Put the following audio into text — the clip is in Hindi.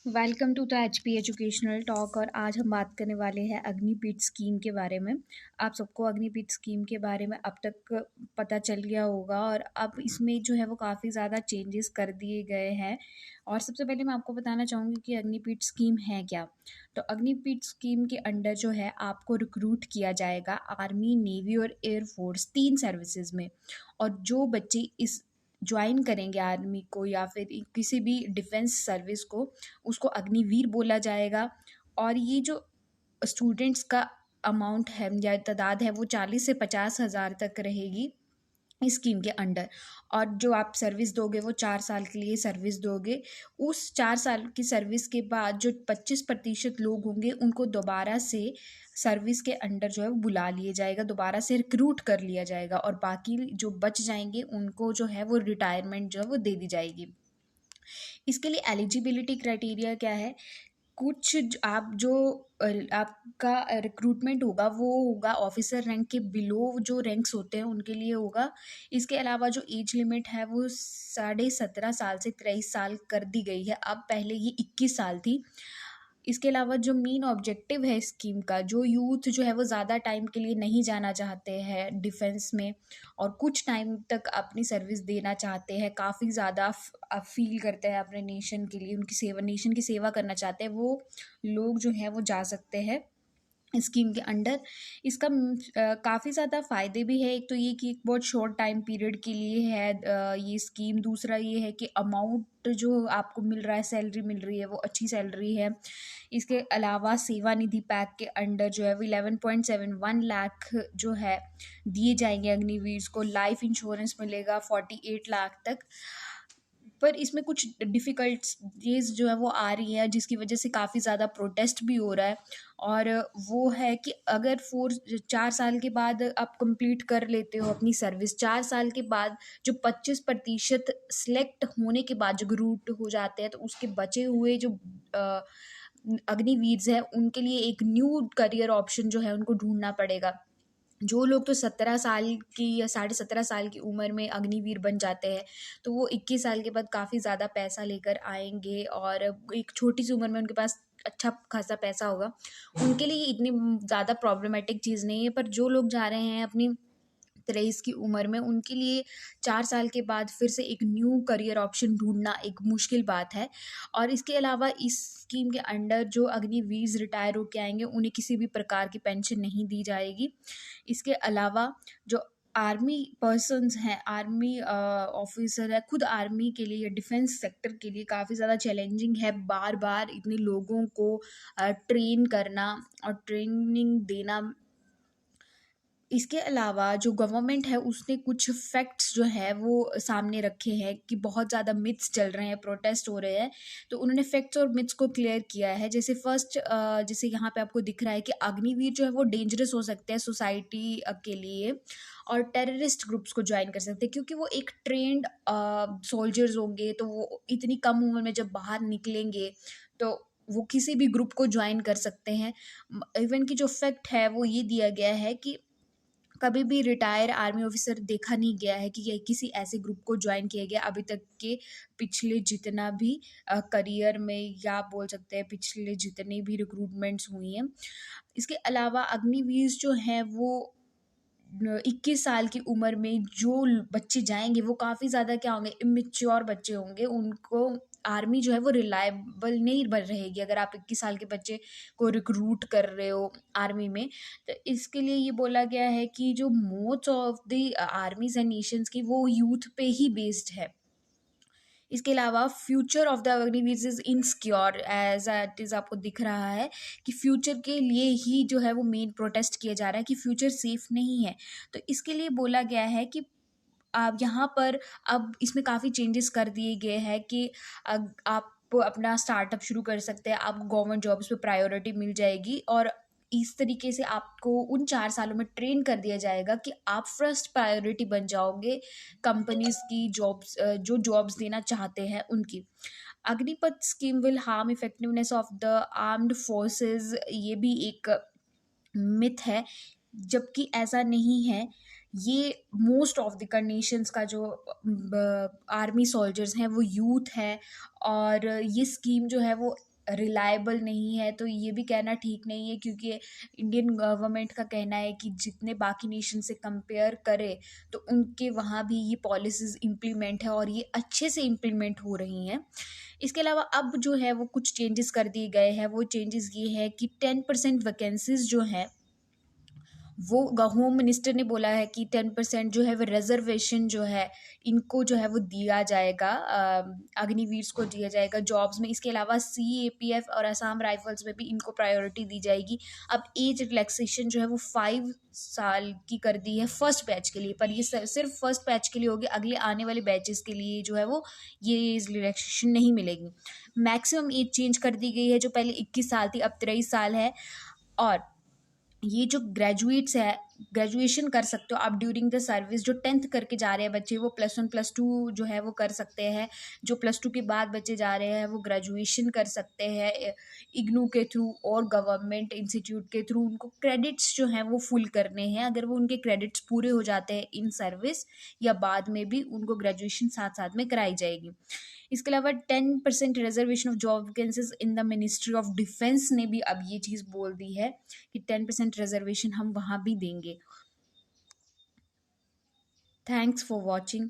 Welcome to the HP educational talk. और आज हम बात करने वाले हैं अग्निपीठ स्कीम के बारे में। आप सबको अग्निपीठ स्कीम के बारे में अब तक पता चल गया होगा और अब इसमें जो है वो काफ़ी ज़्यादा चेंजेस कर दिए गए हैं। और सबसे पहले मैं आपको बताना चाहूँगी कि अग्निपीठ स्कीम है क्या। तो अग्निपीठ स्कीम के अंडर जो है आपको रिक्रूट किया जाएगा आर्मी, नेवी और एयरफोर्स, 3 सर्विसेज में। और जो बच्चे इस ज्वाइन करेंगे आर्मी को या फिर किसी भी डिफेंस सर्विस को, उसको अग्निवीर बोला जाएगा। और ये जो स्टूडेंट्स का अमाउंट है या तादाद है वो 40 से 50 हज़ार तक रहेगी इस स्कीम के अंडर। और जो आप सर्विस दोगे वो 4 साल के लिए सर्विस दोगे। उस 4 साल की सर्विस के बाद जो 25% लोग होंगे उनको दोबारा से सर्विस के अंडर जो है वो बुला लिया जाएगा, दोबारा से रिक्रूट कर लिया जाएगा। और बाकी जो बच जाएंगे उनको जो है वो रिटायरमेंट जो है वो दे दी जाएगी। इसके लिए एलिजिबिलिटी क्राइटेरिया क्या है? आप जो आपका रिक्रूटमेंट होगा वो होगा ऑफिसर रैंक के बिलो, जो रैंक्स होते हैं उनके लिए होगा। इसके अलावा जो एज लिमिट है वो 17.5 साल से 23 साल कर दी गई है। अब पहले ये 21 साल थी। इसके अलावा जो मेन ऑब्जेक्टिव है स्कीम का, जो यूथ जो है वो ज़्यादा टाइम के लिए नहीं जाना चाहते हैं डिफेंस में और कुछ टाइम तक अपनी सर्विस देना चाहते हैं, काफ़ी ज़्यादा फील करते हैं अपने नेशन के लिए, उनकी सेवा, नेशन की सेवा करना चाहते हैं, वो लोग जो हैं वो जा सकते हैं स्कीम के अंडर। इसका काफ़ी ज़्यादा फ़ायदे भी है। एक तो ये कि एक बहुत शॉर्ट टाइम पीरियड के लिए है ये स्कीम। दूसरा ये है कि अमाउंट जो आपको मिल रहा है, सैलरी मिल रही है, वो अच्छी सैलरी है। इसके अलावा सेवानिधि पैक के अंडर जो है वो 11.71 लाख जो है दिए जाएंगे अग्निवीर को। लाइफ इंश्योरेंस मिलेगा 48 लाख तक। पर इसमें कुछ डिफ़िकल्टीज़ जो है वो आ रही है, जिसकी वजह से काफ़ी ज़्यादा प्रोटेस्ट भी हो रहा है। और वो है कि अगर 4 साल के बाद आप कंप्लीट कर लेते हो अपनी सर्विस, 4 साल के बाद जो 25% सिलेक्ट होने के बाद जो ग्रूट हो जाते हैं, तो उसके बचे हुए जो अग्निवीर्स हैं उनके लिए एक न्यू करियर ऑप्शन जो है उनको ढूंढना पड़ेगा। जो लोग तो 17 साल की या 17.5 साल की उम्र में अग्निवीर बन जाते हैं, तो वो 21 साल के बाद काफ़ी ज़्यादा पैसा लेकर आएंगे और एक छोटी सी उम्र में उनके पास अच्छा खासा पैसा होगा। उनके लिए इतनी ज़्यादा प्रॉब्लमेटिक चीज़ नहीं है। पर जो लोग जा रहे हैं अपनी 23 की उम्र में, उनके लिए 4 साल के बाद फिर से एक न्यू करियर ऑप्शन ढूंढना एक मुश्किल बात है। और इसके अलावा इस स्कीम के अंडर जो अग्निवीर रिटायर होके आएंगे उन्हें किसी भी प्रकार की पेंशन नहीं दी जाएगी। इसके अलावा जो आर्मी पर्सन्स हैं, आर्मी ऑफिसर है, खुद आर्मी के लिए या डिफेंस सेक्टर के लिए काफ़ी ज़्यादा चैलेंजिंग है बार बार इतने लोगों को ट्रेन करना और ट्रेनिंग देना। इसके अलावा जो गवर्नमेंट है उसने कुछ फैक्ट्स जो है वो सामने रखे हैं कि बहुत ज़्यादा मिथ्स चल रहे हैं, प्रोटेस्ट हो रहे हैं। तो उन्होंने फैक्ट्स और मिथ्स को क्लियर किया है। जैसे फर्स्ट, जैसे यहाँ पे आपको दिख रहा है कि अग्निवीर जो है वो डेंजरस हो सकते हैं सोसाइटी के लिए और टेररिस्ट ग्रुप्स को ज्वाइन कर सकते हैं, क्योंकि वो एक ट्रेंड सोल्जर्स होंगे। तो वो इतनी कम उम्र में जब बाहर निकलेंगे तो वो किसी भी ग्रुप को ज्वाइन कर सकते हैं। इवन की जो फैक्ट है वो ये दिया गया है कि कभी भी रिटायर आर्मी ऑफिसर देखा नहीं गया है कि ये किसी ऐसे ग्रुप को ज्वाइन किया गया अभी तक के पिछले जितना भी करियर में, या आप बोल सकते हैं पिछले जितने भी रिक्रूटमेंट्स हुई हैं। इसके अलावा अग्निवीर जो हैं वो 21 साल की उम्र में जो बच्चे जाएंगे वो काफ़ी ज़्यादा क्या होंगे, इमेच्योर बच्चे होंगे। उनको आर्मी जो है वो रिलायबल नहीं बन रहेगी अगर आप 21 साल के बच्चे को रिक्रूट कर रहे हो आर्मी में। तो इसके लिए ये बोला गया है कि जो most of the armies and nations की वो यूथ पे ही बेस्ड है। इसके अलावा future of the Agniveer is insecure, as it is आपको दिख रहा है कि फ्यूचर के लिए ही जो है वो मेन प्रोटेस्ट किया जा रहा है कि फ्यूचर सेफ नहीं है। तो इसके लिए बोला गया है कि आप यहाँ पर अब इसमें काफ़ी चेंजेस कर दिए गए हैं कि आप अपना स्टार्टअप शुरू कर सकते हैं, आप गवर्नमेंट जॉब्स पे प्रायोरिटी मिल जाएगी। और इस तरीके से आपको उन 4 सालों में ट्रेन कर दिया जाएगा कि आप फर्स्ट प्रायोरिटी बन जाओगे कंपनीज की जॉब्स, जो जॉब्स देना चाहते हैं उनकी। Agnipath scheme will harm effectiveness of the armed forces, ये भी एक मिथ है, जबकि ऐसा नहीं है। ये मोस्ट ऑफ द कंडीशंस का जो आर्मी सोल्जर्स हैं वो यूथ है। और ये स्कीम जो है वो रिलायबल नहीं है, तो ये भी कहना ठीक नहीं है, क्योंकि इंडियन गवर्नमेंट का कहना है कि जितने बाकी नेशन से कंपेयर करे तो उनके वहाँ भी ये पॉलिसीज़ इम्प्लीमेंट है और ये अच्छे से इम्प्लीमेंट हो रही हैं। इसके अलावा अब जो है वो कुछ चेंजेस कर दिए गए हैं। वो चेंजेस ये है कि 10% वैकेंसीज जो हैं वो होम मिनिस्टर ने बोला है कि 10% जो है वो रिजर्वेशन जो है इनको जो है वो दिया जाएगा, अग्निवीर को दिया जाएगा जॉब्स में। इसके अलावा CAPF और असम राइफल्स में भी इनको प्रायोरिटी दी जाएगी। अब एज रिलैक्सेशन जो है वो 5 साल की कर दी है फर्स्ट बैच के लिए, पर ये सिर्फ फर्स्ट बैच के लिए होगी। अगले आने वाले बैचेस के लिए जो है वो ये एज रिलैक्सेशन नहीं मिलेगी। मैक्सिमम एज चेंज कर दी गई है, जो पहले 21 साल थी अब 23 साल है। और ये जो ग्रेजुएट्स है, ग्रेजुएशन कर सकते हो आप ड्यूरिंग द सर्विस। जो 10th करके जा रहे हैं बच्चे वो +1 +2 जो है वो कर सकते हैं। जो +2 के बाद बच्चे जा रहे हैं वो ग्रेजुएशन कर सकते हैं इग्नू के थ्रू और गवर्नमेंट इंस्टीट्यूट के थ्रू। उनको क्रेडिट्स जो हैं वो फुल करने हैं। अगर वो उनके क्रेडिट्स पूरे हो जाते हैं इन सर्विस या बाद में भी, उनको ग्रेजुएशन साथ साथ में कराई जाएगी। इसके अलावा 10% reservation of job vacancies in the ministry of defence ने भी अब ये चीज़ बोल दी है कि 10% रिजर्वेशन हम वहाँ भी देंगे। Thanks for watching.